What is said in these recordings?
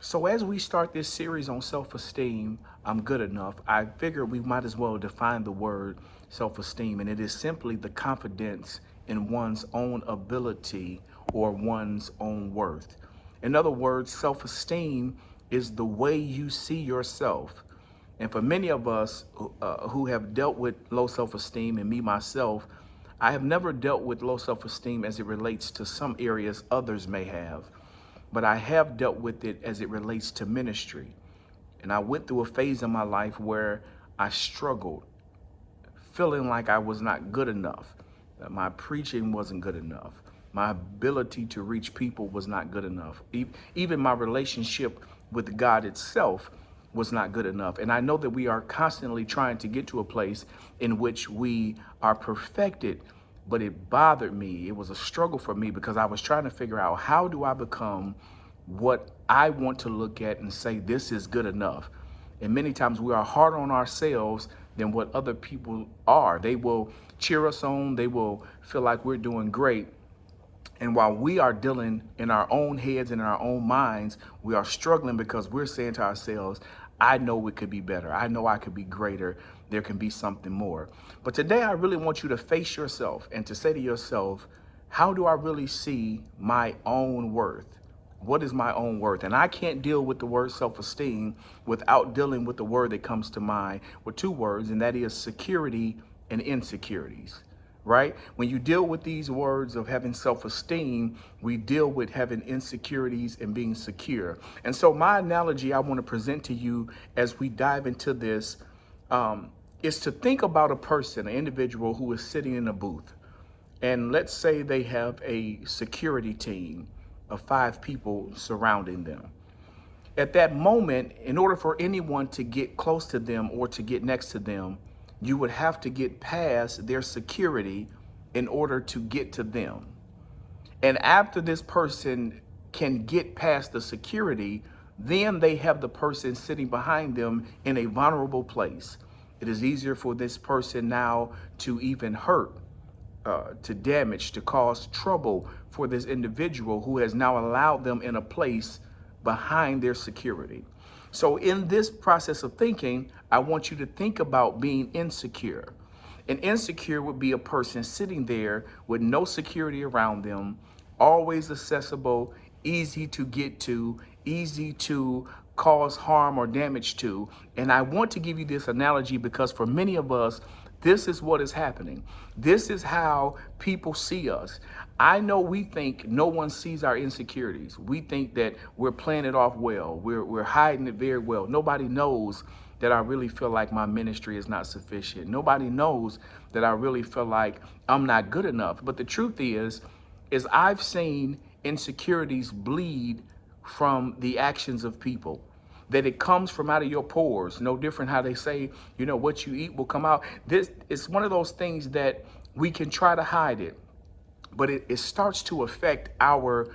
So as we start this series on self-esteem, I'm good enough. I figure we might as well define the word self-esteem, and it is simply the confidence in one's own ability or one's own worth. In other words, self-esteem is the way you see yourself. And for many of us who have dealt with low self-esteem, and me myself, I have never dealt with low self-esteem as it relates to some areas others may have, but I have dealt with it as it relates to ministry. And I went through a phase in my life where I struggled, feeling like I was not good enough, that my preaching wasn't good enough, my ability to reach people was not good enough. Even my relationship with God itself was not good enough. And I know that we are constantly trying to get to a place in which we are perfected, but it bothered me. It was a struggle for me because I was trying to figure out, how do I become what I want to look at and say, this is good enough? And many times we are harder on ourselves than what other people are. They will cheer us on, they will feel like we're doing great. And while we are dealing in our own heads and in our own minds, we are struggling because we're saying to ourselves, I know it could be better. I know I could be greater. There can be something more. But today I really want you to face yourself and to say to yourself, how do I really see my own worth? What is my own worth? And I can't deal with the word self-esteem without dealing with the word that comes to mind with two words, and that is security and insecurities, right? When you deal with these words of having self-esteem, we deal with having insecurities and being secure. And so my analogy I want to present to you as we dive into this is to think about a person, an individual who is sitting in a booth. And let's say they have a security team of 5 people surrounding them. At that moment, in order for anyone to get close to them or to get next to them, you would have to get past their security in order to get to them. And after this person can get past the security, then they have the person sitting behind them in a vulnerable place. It is easier for this person now to even hurt, to damage, to cause trouble for this individual who has now allowed them in a place behind their security. So in this process of thinking, I want you to think about being insecure. And insecure would be a person sitting there with no security around them, always accessible, easy to get to, easy to cause harm or damage to. And I want to give you this analogy because for many of us, this is what is happening. This is how people see us. I know we think no one sees our insecurities. We think that we're playing it off well. We're hiding it very well. Nobody knows that I really feel like my ministry is not sufficient. Nobody knows that I really feel like I'm not good enough. But the truth is I've seen insecurities bleed from the actions of people, that it comes from out of your pores. No different how they say, what you eat will come out. This is one of those things that we can try to hide it, but it starts to affect our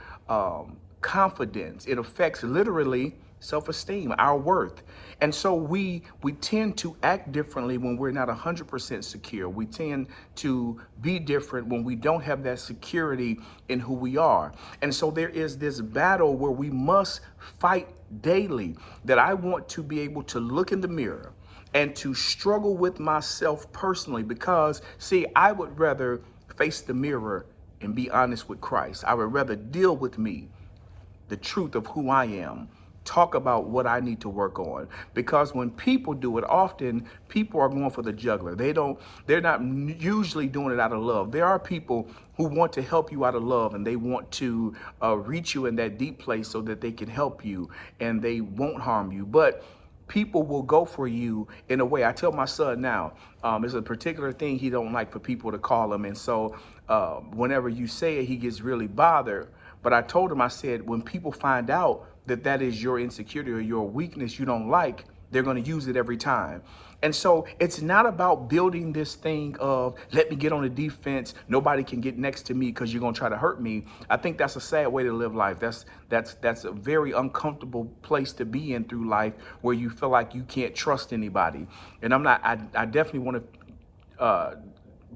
confidence. It affects literally self-esteem, our worth. And so we tend to act differently when we're not 100% secure. We tend to be different when we don't have that security in who we are. And so there is this battle where we must fight daily, that I want to be able to look in the mirror and to struggle with myself personally, because see, I would rather face the mirror and be honest with Christ. I would rather deal with me, the truth of who I am, talk about what I need to work on. Because when people do it, often people are going for the juggler. They're not usually doing it out of love. There are people who want to help you out of love, and they want to reach you in that deep place so that they can help you and they won't harm you. But people will go for you in a way. I tell my son now, there's a particular thing he don't like for people to call him. And so whenever you say it, he gets really bothered. But I told him, I said, when people find out that that is your insecurity or your weakness you don't like, they're going to use it every time. And so it's not about building this thing of, let me get on the defense. Nobody can get next to me because you're going to try to hurt me. I think that's a sad way to live life. That's a very uncomfortable place to be in through life, where you feel like you can't trust anybody. And I definitely want to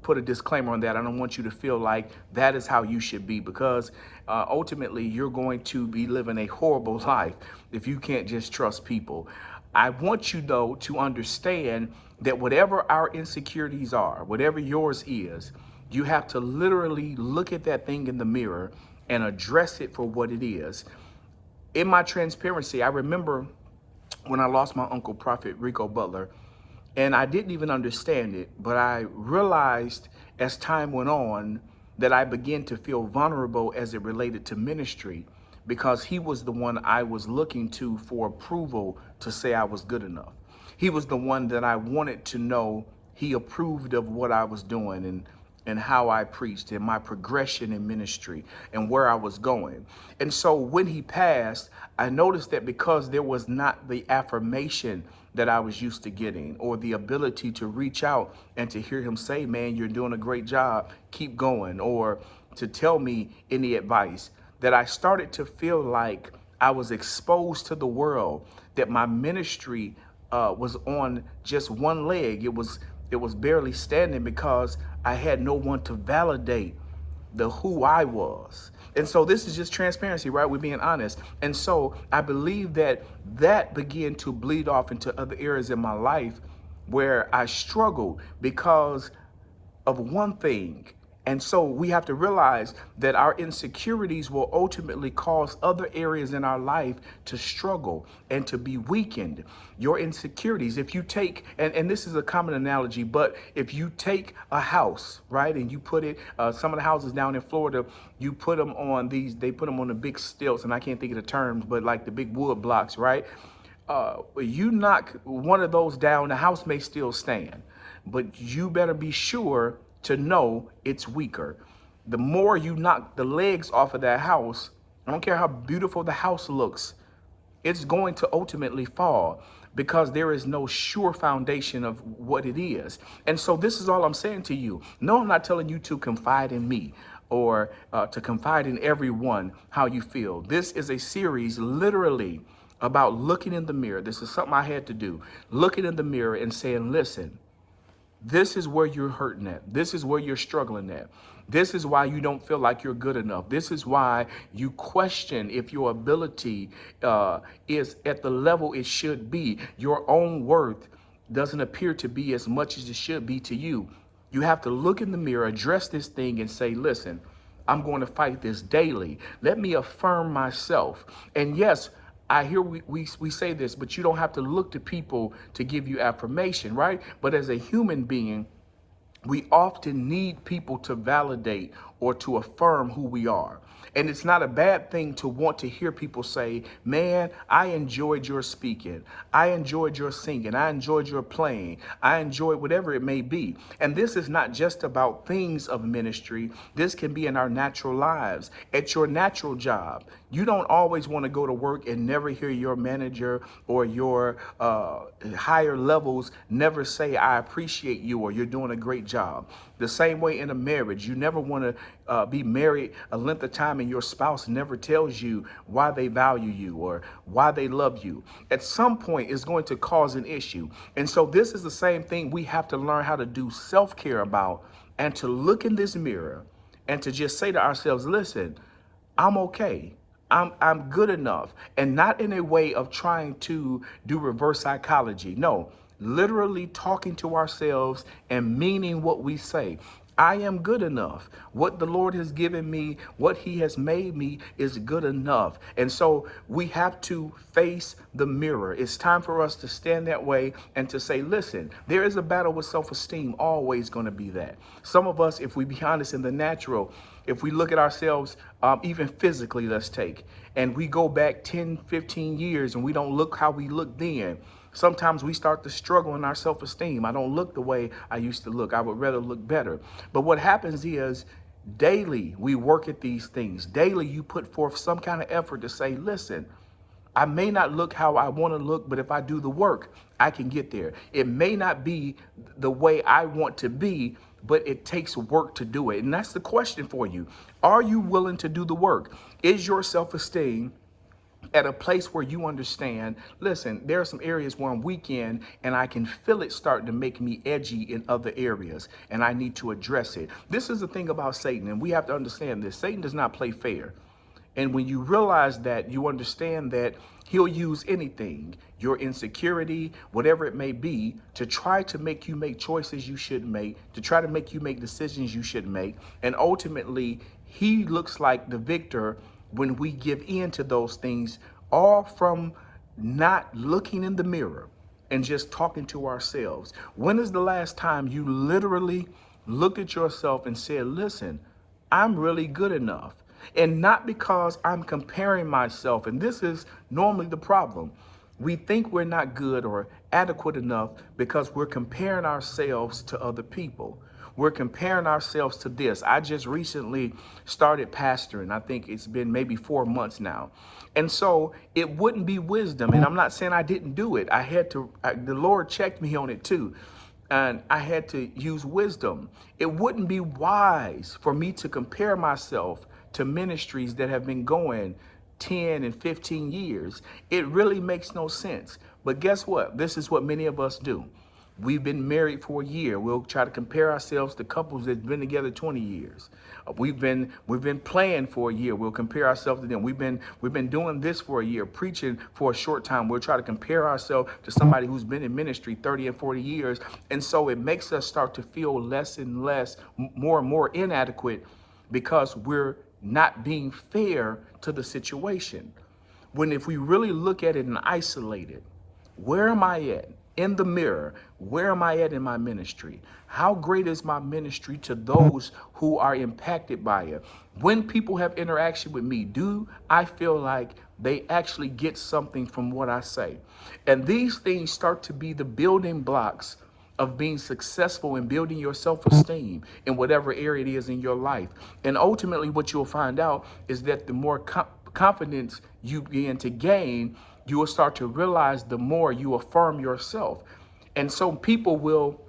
put a disclaimer on that. I don't want you to feel like that is how you should be, because ultimately you're going to be living a horrible life if you can't just trust people. I want you, though, to understand that whatever our insecurities are, whatever yours is, you have to literally look at that thing in the mirror and address it for what it is. In my transparency, I remember when I lost my uncle, Prophet Rico Butler, and I didn't even understand it, but I realized as time went on that I began to feel vulnerable as it related to ministry, because he was the one I was looking to for approval to say I was good enough. He was the one that I wanted to know he approved of what I was doing, and how I preached, and my progression in ministry, and where I was going. And so when he passed, I noticed that because there was not the affirmation that I was used to getting, or the ability to reach out and to hear him say, man, you're doing a great job, keep going, or to tell me any advice, that I started to feel like I was exposed to the world, that my ministry was on just one leg. It was barely standing, because I had no one to validate the who I was. And so this is just transparency, right? We're being honest. And so I believe that began to bleed off into other areas in my life where I struggled because of one thing. And so we have to realize that our insecurities will ultimately cause other areas in our life to struggle and to be weakened. Your insecurities, if you take, and this is a common analogy, but if you take a house, right, and you put it, some of the houses down in Florida, you put them on they put them on the big stilts, and I can't think of the terms, but like the big wood blocks, right? You knock one of those down, the house may still stand, but you better be sure to know it's weaker. The more you knock the legs off of that house, I don't care how beautiful the house looks, it's going to ultimately fall, because there is no sure foundation of what it is. And so this is all I'm saying to you. No, I'm not telling you to confide in me, or to confide in everyone how you feel. This is a series literally about looking in the mirror. This is something I had to do. Looking in the mirror and saying, listen, this is where you're hurting at. This is where you're struggling at. This is why you don't feel like you're good enough. This is why you question if your ability is at the level it should be. Your own worth doesn't appear to be as much as it should be to you. You have to look in the mirror, address this thing, and say, listen, I'm going to fight this daily. Let me affirm myself. And yes, I hear we say this, but you don't have to look to people to give you affirmation, right? But as a human being, we often need people to validate or to affirm who we are. And it's not a bad thing to want to hear people say, man, I enjoyed your speaking. I enjoyed your singing. I enjoyed your playing. I enjoyed whatever it may be. And this is not just about things of ministry. This can be in our natural lives, at your natural job. You don't always want to go to work and never hear your manager or your higher levels never say, I appreciate you, or you're doing a great job. The same way in a marriage, you never want to be married a length of time and your spouse never tells you why they value you or why they love you. At some point, it's going to cause an issue. And so this is the same thing we have to learn how to do self-care about, and to look in this mirror and to just say to ourselves, listen, I'm okay. I'm good enough, and not in a way of trying to do reverse psychology. No, literally talking to ourselves and meaning what we say. I am good enough. What the Lord has given me, what he has made me is good enough. And so we have to face the mirror. It's time for us to stand that way and to say, listen, there is a battle with self-esteem, always going to be that. Some of us, if we be honest in the natural, if we look at ourselves, even physically, let's take, and we go back 10, 15 years and we don't look how we looked then, sometimes we start to struggle in our self-esteem. I don't look the way I used to look. I would rather look better. But what happens is daily we work at these things. Daily you put forth some kind of effort to say, listen, I may not look how I want to look, but if I do the work, I can get there. It may not be the way I want to be, but it takes work to do it. And that's the question for you. Are you willing to do the work? Is your self-esteem at a place where you understand, listen, there are some areas where I'm weak in and I can feel it starting to make me edgy in other areas and I need to address it. This is the thing about Satan, and we have to understand this. Satan does not play fair. And when you realize that, you understand that he'll use anything, your insecurity, whatever it may be, to try to make you make choices you shouldn't make, to try to make you make decisions you shouldn't make. And ultimately, he looks like the victor when we give in to those things, all from not looking in the mirror and just talking to ourselves. When is the last time you literally looked at yourself and said, listen, I'm really good enough? And not because I'm comparing myself. And this is normally the problem. We think we're not good or adequate enough because we're comparing ourselves to other people. We're comparing ourselves to this. I just recently started pastoring. I think it's been maybe 4 months now. And so it wouldn't be wisdom. And I'm not saying I didn't do it. The Lord checked me on it too. And I had to use wisdom. It wouldn't be wise for me to compare myself to ministries that have been going 10 and 15 years. It really makes no sense. But guess what? This is what many of us do. We've been married for a year. We'll try to compare ourselves to couples that've been together 20 years. We've been playing for a year. We'll compare ourselves to them. We've been doing this for a year, preaching for a short time. We'll try to compare ourselves to somebody who's been in ministry 30 and 40 years. And so it makes us start to feel less and less, more and more inadequate because we're not being fair to the situation. When if we really look at it and isolate it, where am I at? In the mirror, where am I at in my ministry? How great is my ministry to those who are impacted by it? When people have interaction with me, do I feel like they actually get something from what I say? And these things start to be the building blocks of being successful in building your self-esteem in whatever area it is in your life. And ultimately what you'll find out is that the more confidence you begin to gain, you will start to realize the more you affirm yourself. And so people will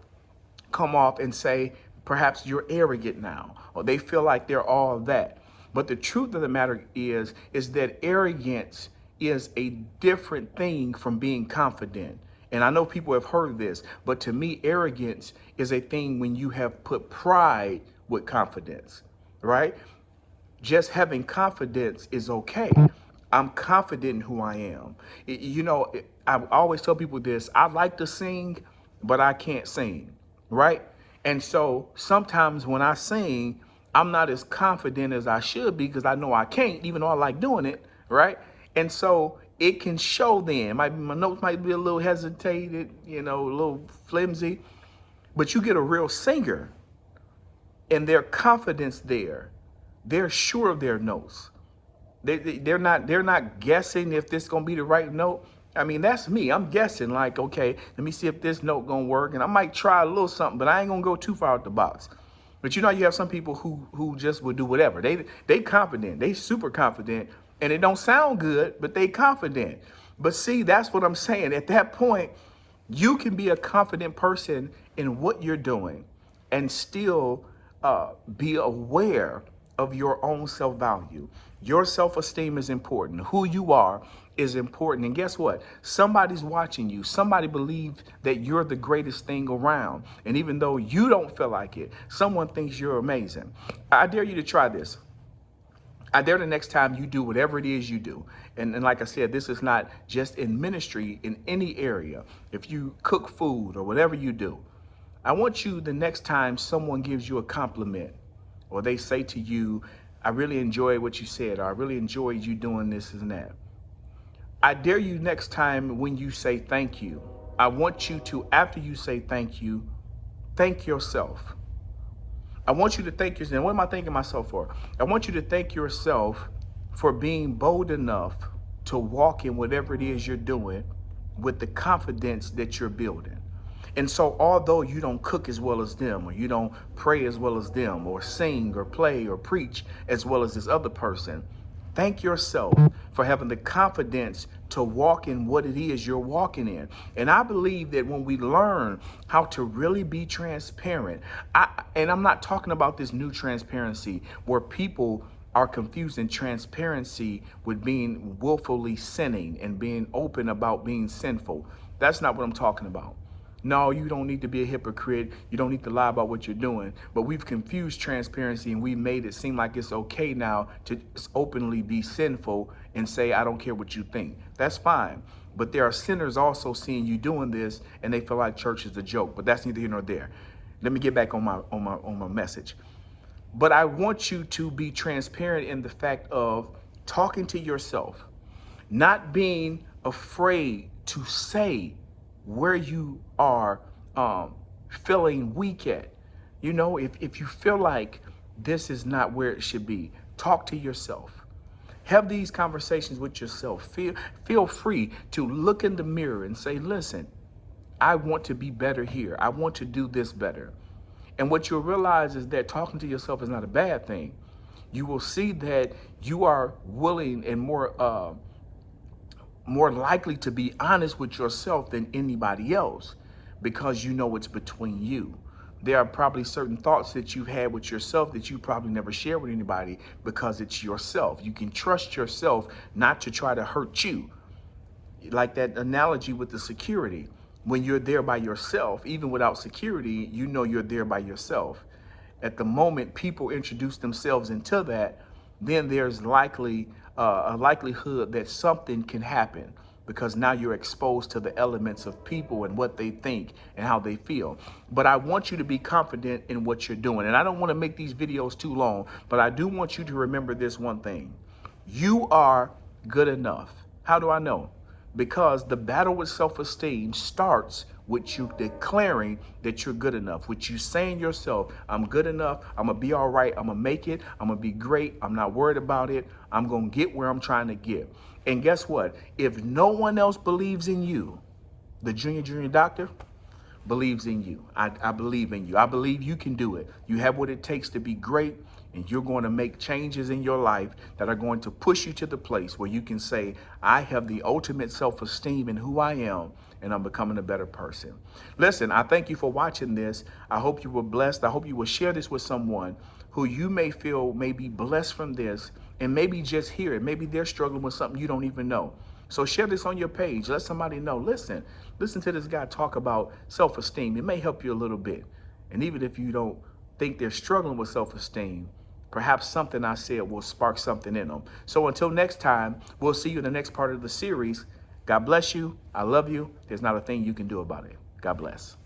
come off and say, perhaps you're arrogant now, or they feel like they're all that. But the truth of the matter is that arrogance is a different thing from being confident. And I know people have heard this, but to me, arrogance is a thing when you have put pride with confidence, right? Just having confidence is okay. I'm confident in who I am. I always tell people this: I like to sing, but I can't sing, right? And so sometimes when I sing, I'm not as confident as I should be because I know I can't, even though I like doing it, right? And so it can show then. My notes might be a little hesitated, a little flimsy, but you get a real singer and their confidence there. They're sure of their notes. They're not guessing if this is gonna be the right note. I mean, that's me. I'm guessing like, okay, let me see if this note gonna work, and I might try a little something, but I ain't gonna go too far out the box. But you have some people who just would do whatever. They confident, they super confident, and it don't sound good, but they confident. But see, that's what I'm saying. At that point, you can be a confident person in what you're doing and still be aware of your own self-value. Your self-esteem is important. Who you are is important. And guess what? Somebody's watching you. Somebody believes that you're the greatest thing around. And even though you don't feel like it, someone thinks you're amazing. I dare you to try this. I dare the next time you do whatever it is you do. And like I said, this is not just in ministry, in any area. If you cook food or whatever you do, I want you the next time someone gives you a compliment or they say to you, I really enjoyed what you said, or I really enjoyed you doing this and that. I dare you next time when you say thank you, I want you to, after you say thank you, thank yourself. I want you to thank yourself. And what am I thanking myself for? I want you to thank yourself for being bold enough to walk in whatever it is you're doing with the confidence that you're building. And so although you don't cook as well as them, or you don't pray as well as them, or sing or play or preach as well as this other person, thank yourself for having the confidence to walk in what it is you're walking in. And I believe that when we learn how to really be transparent, and I'm not talking about this new transparency where people are confusing transparency with being willfully sinning and being open about being sinful. That's not what I'm talking about. No, you don't need to be a hypocrite. You don't need to lie about what you're doing. But we've confused transparency and we made it seem like it's okay now to openly be sinful and say, I don't care what you think. That's fine. But there are sinners also seeing you doing this and they feel like church is a joke. But that's neither here nor there. Let me get back on my message. But I want you to be transparent in the fact of talking to yourself, not being afraid to say where you are feeling weak at. You know, if you feel like this is not where it should be, talk to yourself. Have these conversations with yourself. Feel free to look in the mirror and say, listen, I want to be better here. I want to do this better. And what you'll realize is that talking to yourself is not a bad thing. You will see that you are willing and more likely to be honest with yourself than anybody else because you know it's between you. There are probably certain thoughts that you've had with yourself that you probably never share with anybody because it's yourself. You can trust yourself not to try to hurt you. Like that analogy with the security. When you're there by yourself, even without security, you know you're there by yourself. At the moment people introduce themselves into that, then there's likely a likelihood that something can happen because now you're exposed to the elements of people and what they think and how they feel. But I want you to be confident in what you're doing. And I don't want to make these videos too long, but I do want you to remember this one thing. You are good enough. How do I know? Because the battle with self-esteem starts with you declaring that you're good enough, with you saying yourself, I'm good enough, I'm gonna be all right, I'm gonna make it, I'm gonna be great, I'm not worried about it, I'm gonna get where I'm trying to get. And guess what? If no one else believes in you, the junior doctor believes in you. I believe in you. I believe you can do it. You have what it takes to be great, and you're going to make changes in your life that are going to push you to the place where you can say, I have the ultimate self-esteem in who I am, and I'm becoming a better person. Listen, I thank you for watching this. I hope you were blessed. I hope you will share this with someone who you may feel may be blessed from this and maybe just hear it. Maybe they're struggling with something you don't even know. So share this on your page. Let somebody know. Listen to this guy talk about self-esteem. It may help you a little bit. And even if you don't think they're struggling with self-esteem, perhaps something I said will spark something in them. So until next time, we'll see you in the next part of the series. God bless you. I love you. There's not a thing you can do about it. God bless.